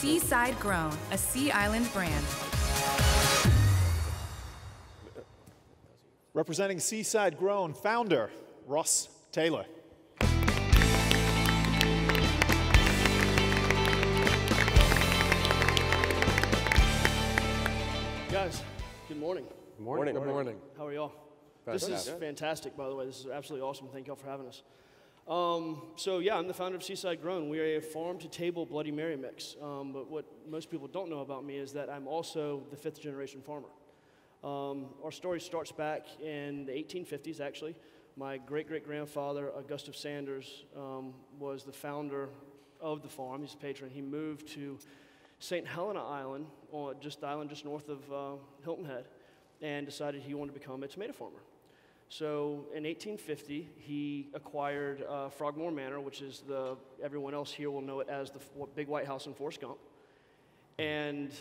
Seaside Grown, a Sea Island brand. Representing Seaside Grown, founder Ross Taylor. Guys, good morning. Good morning. Good morning. How are y'all? This is fantastic, by the way. This is absolutely awesome. Thank y'all for having us. So yeah, I'm the founder of Seaside Grown. We are a farm-to-table Bloody Mary mix. But what most people don't know about me is that I'm also the fifth-generation farmer. Our story starts back in the 1850s, actually. My great-great-grandfather, Augustus Sanders, was the founder of the farm. He's a patron. He moved to St. Helena Island, just north of Hilton Head, and decided he wanted to become a tomato farmer. So in 1850, he acquired Frogmore Manor, which is everyone else here will know it as the Big White House in Forrest Gump. And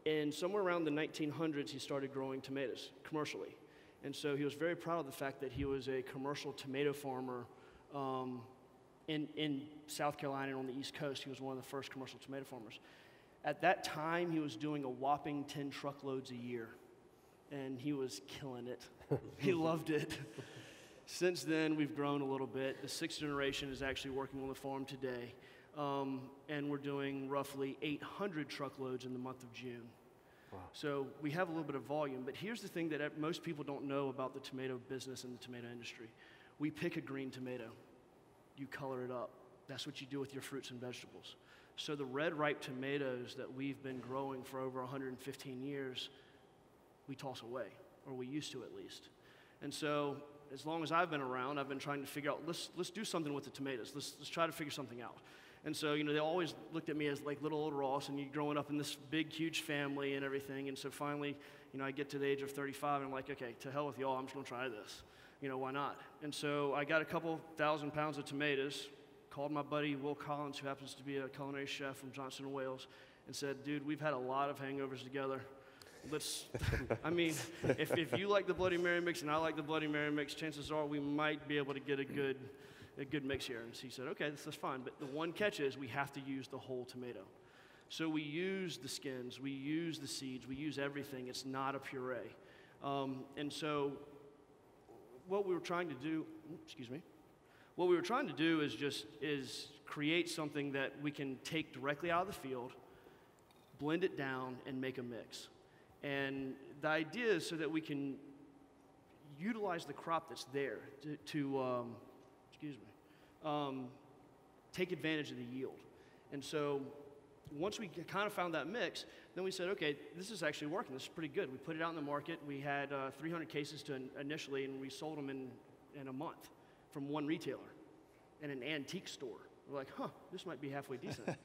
in somewhere around the 1900s, he started growing tomatoes commercially. And so he was very proud of the fact that he was a commercial tomato farmer in South Carolina and on the East Coast. He was one of the first commercial tomato farmers. At that time, he was doing a whopping 10 truckloads a year, and he was killing it. He loved it. Since then, we've grown a little bit. The sixth generation is actually working on the farm today, and we're doing roughly 800 truckloads in the month of June. Wow. So we have a little bit of volume, but here's the thing that most people don't know about the tomato business and the tomato industry. We pick a green tomato. You color it up. That's what you do with your fruits and vegetables. So the red ripe tomatoes that we've been growing for over 115 years, we toss away, or we used to at least. And so as long as I've been around, I've been trying to figure out, let's do something with the tomatoes. Let's try to figure something out. And so, they always looked at me as like little old Ross, and you're growing up in this big, huge family and everything. And so finally, I get to the age of 35, and I'm like, okay, to hell with y'all, I'm just gonna try this. Why not? And so I got a couple 1,000 pounds of tomatoes, called my buddy Will Collins, who happens to be a culinary chef from Johnson & Wales, and said, dude, we've had a lot of hangovers together. If you like the Bloody Mary mix and I like the Bloody Mary mix, chances are we might be able to get a good mix here. And so he said, okay, that's fine. But the one catch is we have to use the whole tomato. So we use the skins, we use the seeds, we use everything. It's not a puree. And so what we were trying to do, is create something that we can take directly out of the field, blend it down, and make a mix. And the idea is so that we can utilize the crop that's there to take advantage of the yield. And so once we kind of found that mix, then we said, okay, this is actually working. This is pretty good. We put it out in the market. We had 300 cases initially, and we sold them in a month from one retailer in an antique store. We're like, this might be halfway decent.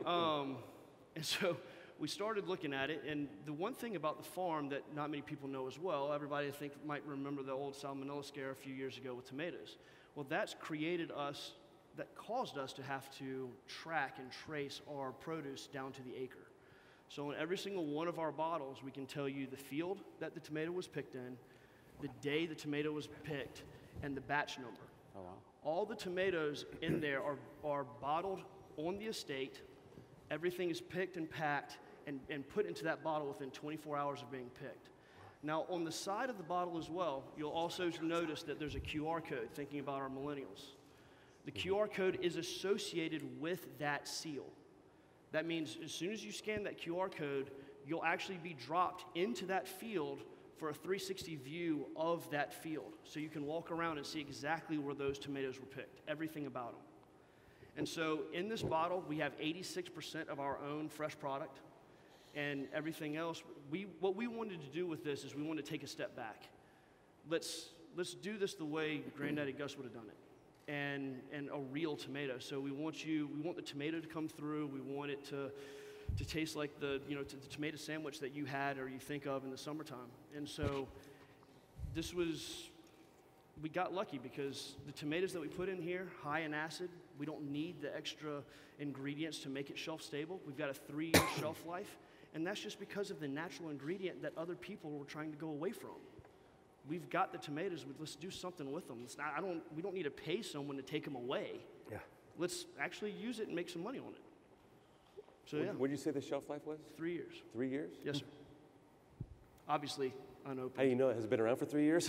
And so we started looking at it, and the one thing about the farm that not many people know as well, everybody I think might remember the old salmonella scare a few years ago with tomatoes. Well, that caused us to have to track and trace our produce down to the acre. So in every single one of our bottles, we can tell you the field that the tomato was picked in, the day the tomato was picked, and the batch number. Oh, wow. All the tomatoes in there are bottled on the estate. Everything is picked and packed and put into that bottle within 24 hours of being picked. Now, on the side of the bottle as well, you'll also notice that there's a QR code, thinking about our millennials. The QR code is associated with that seal. That means as soon as you scan that QR code, you'll actually be dropped into that field for a 360 view of that field. So you can walk around and see exactly where those tomatoes were picked, everything about them. And so in this bottle, we have 86% of our own fresh product. And everything else, what we wanted to do with this is we wanted to take a step back. Let's do this the way Granddaddy Gus would have done it, and a real tomato. So we want the tomato to come through. We want it to taste like the tomato sandwich that you had or you think of in the summertime. And so we got lucky because the tomatoes that we put in here, high in acid. We don't need the extra ingredients to make it shelf stable. We've got a 3-year shelf life. And that's just because of the natural ingredient that other people were trying to go away from. We've got the tomatoes, let's do something with them. We don't need to pay someone to take them away. Yeah. Let's actually use it and make some money on it. So yeah, What did you say the shelf life was? 3 years. 3 years? Yes, sir. Obviously unopened. How do you know it? Has it been around for 3 years?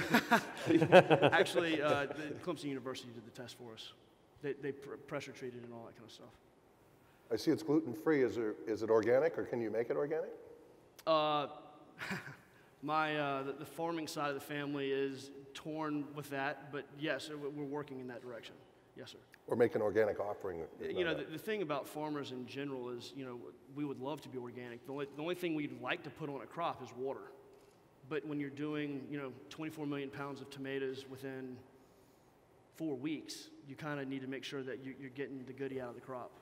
Actually, Clemson University did the test for us. They pressure treated and all that kind of stuff. I see it's gluten-free. Is it organic, or can you make it organic? The farming side of the family is torn with that, but yes, we're working in that direction. Yes, sir. Or make an organic offering? You know, the thing about farmers in general is, you know, we would love to be organic. The only thing we'd like to put on a crop is water. But when you're doing, you know, 24 million pounds of tomatoes within 4 weeks, you kind of need to make sure that you're getting the goodie out of the crop.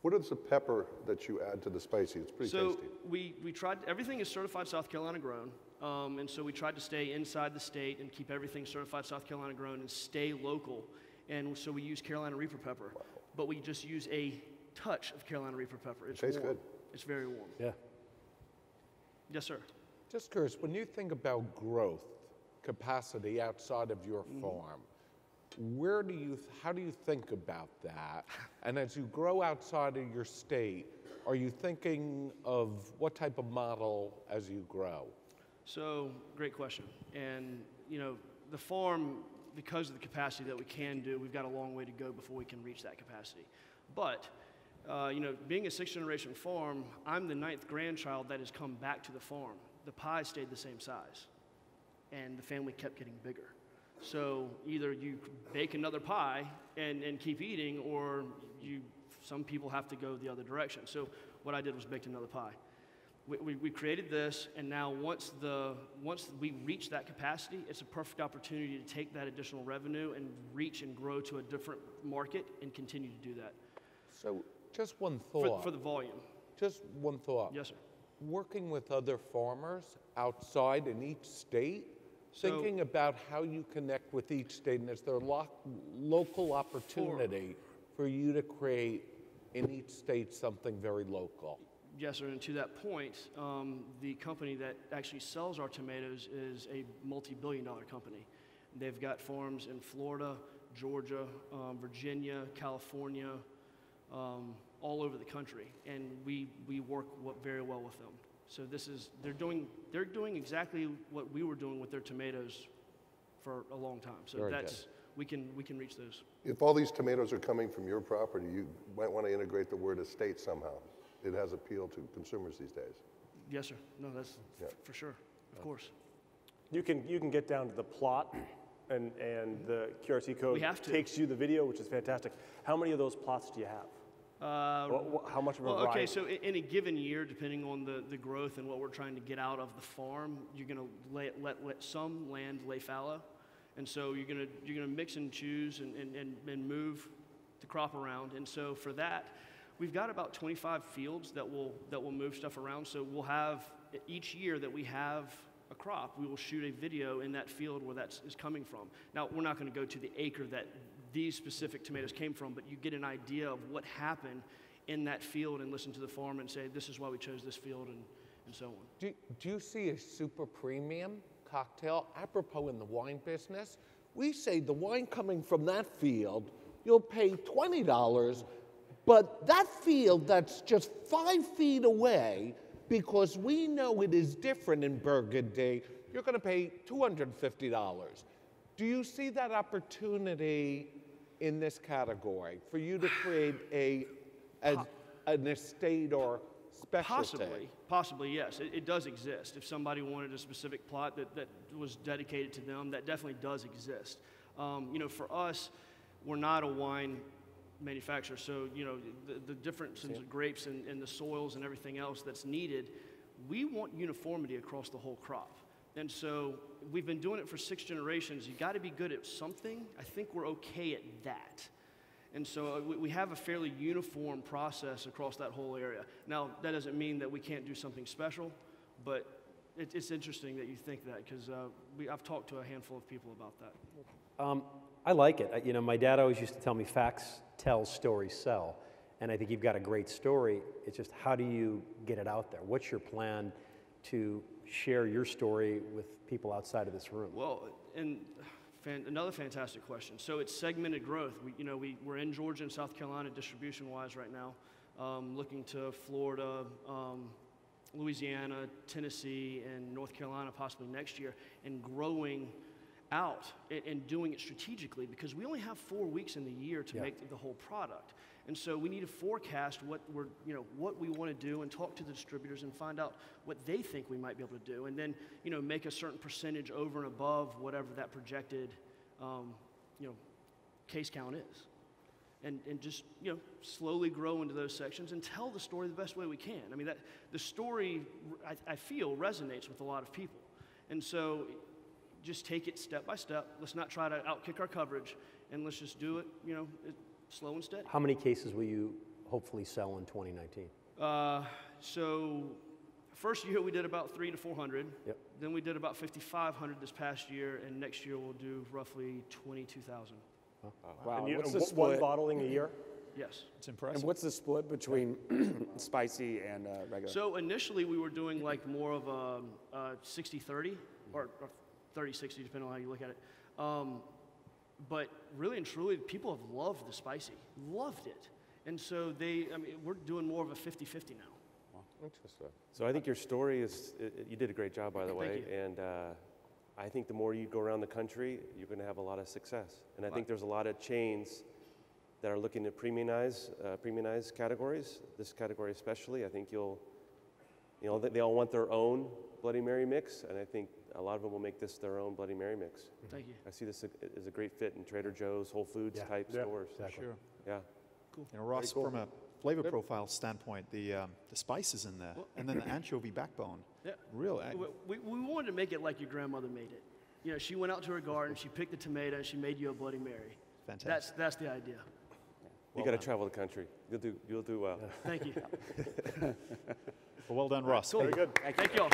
What is the pepper that you add to the spicy? It's pretty tasty. So we tried, everything is certified South Carolina grown, and so we tried to stay inside the state and keep everything certified South Carolina grown and stay local. And so we use Carolina Reaper pepper, but we just use a touch of Carolina Reaper pepper. It's tastes warm. good. It's very warm. Yeah. Yes, sir. Just curious, when you think about growth capacity outside of your farm, how do you think about that? And as you grow outside of your state, are you thinking of what type of model as you grow? So, great question. And, you know, the farm, because of the capacity that we can do, we've got a long way to go before we can reach that capacity. But, you know, being a 6th-generation farm, I'm the 9th grandchild that has come back to the farm. The pie stayed the same size, and the family kept getting bigger. So either you bake another pie and keep eating, or some people have to go the other direction. So what I did was baked another pie. We created this, and now once we reach that capacity, it's a perfect opportunity to take that additional revenue and reach and grow to a different market and continue to do that. So just one thought. For the volume. Just one thought. Yes, sir. Working with other farmers outside in each state, thinking about how you connect with each state, and is there a local opportunity for you to create in each state something very local? Yes, sir, and to that point, the company that actually sells our tomatoes is a multi-billion-dollar company. They've got farms in Florida, Georgia, Virginia, California, all over the country, and we work very well with them. So they're doing exactly what we were doing with their tomatoes for a long time. So we can reach those. If all these tomatoes are coming from your property, you might want to integrate the word estate somehow. It has appeal to consumers these days. Yes, sir. No, that's for sure. Of course. You can get down to the plot, and the QRC code takes you the video, which is fantastic. How many of those plots do you have? How much of a variety? Okay, so in a given year, depending on the growth and what we're trying to get out of the farm, you're going to let some land lay fallow, and so you're going to mix and choose and move the crop around. And so for that, we've got about 25 fields that will move stuff around. So we'll have each year that we have a crop, we will shoot a video in that field where that is coming from. Now, we're not going to go to the acre that these specific tomatoes came from, but you get an idea of what happened in that field and listen to the farmer and say, this is why we chose this field, and so on. Do you see a super premium cocktail? Apropos in the wine business, we say the wine coming from that field, you'll pay $20, but that field that's just 5 feet away, because we know it is different in Burgundy, you're going to pay $250. Do you see that opportunity in this category for you to create an estate or specialty? Possibly, yes. It does exist. If somebody wanted a specific plot that was dedicated to them, that definitely does exist. You know, for us, we're not a wine manufacturer, so you know the differences of grapes and the soils and everything else that's needed, we want uniformity across the whole crop. And so we've been doing it for 6 generations. You got to be good at something. I think we're okay at that. And so we have a fairly uniform process across that whole area. Now, that doesn't mean that we can't do something special, but it's interesting that you think that, because I've talked to a handful of people about that. I like it. You know, my dad always used to tell me facts tell, stories sell. And I think you've got a great story. It's just, how do you get it out there? What's your plan to share your story with people outside of this room? Well, and another fantastic question. So it's segmented growth. We're in Georgia and South Carolina distribution-wise right now. looking to Florida, Louisiana, Tennessee, and North Carolina possibly next year, and growing out and doing it strategically, because we only have 4 weeks in the year to make the whole product. And so we need to forecast what what we want to do, and talk to the distributors and find out what they think we might be able to do, and then make a certain percentage over and above whatever that projected case count is, and just slowly grow into those sections and tell the story the best way we can. I mean, that the story I feel resonates with a lot of people, and so just take it step by step. Let's not try to outkick our coverage, and let's just do it slow and steady. How many cases will you hopefully sell in 2019? So first year we did about 300 to 400. Yep. Then we did about 5,500 this past year, and next year we'll do roughly 22,000. Wow. And What's the one split? bottling a year? Yes. It's impressive. And what's the split between spicy and regular? So initially we were doing like more of a 60-30 or 30-60, depending on how you look at it. But really and truly, people have loved the spicy, loved it. And so we're doing more of a 50-50 now. Interesting. So I think your story you did a great job, by the way. Thank you. And I think the more you go around the country, you're going to have a lot of success. And I think there's a lot of chains that are looking to premiumize categories, this category especially. I think they all want their own Bloody Mary mix, and I think a lot of them will make this their own Bloody Mary mix. Thank you. I see this as a great fit in Trader Joe's, Whole Foods type stores. Exactly. Sure. Yeah. Cool. Ross, from a flavor profile standpoint, the spices in there, and then the anchovy backbone. Yeah. Real. We wanted to make it like your grandmother made it. She went out to her garden, she picked the tomato, and she made you a Bloody Mary. Fantastic. That's the idea. You got to travel the country. You'll do well. Thank you. Well done, Ross. Cool. Very good. Thank you all.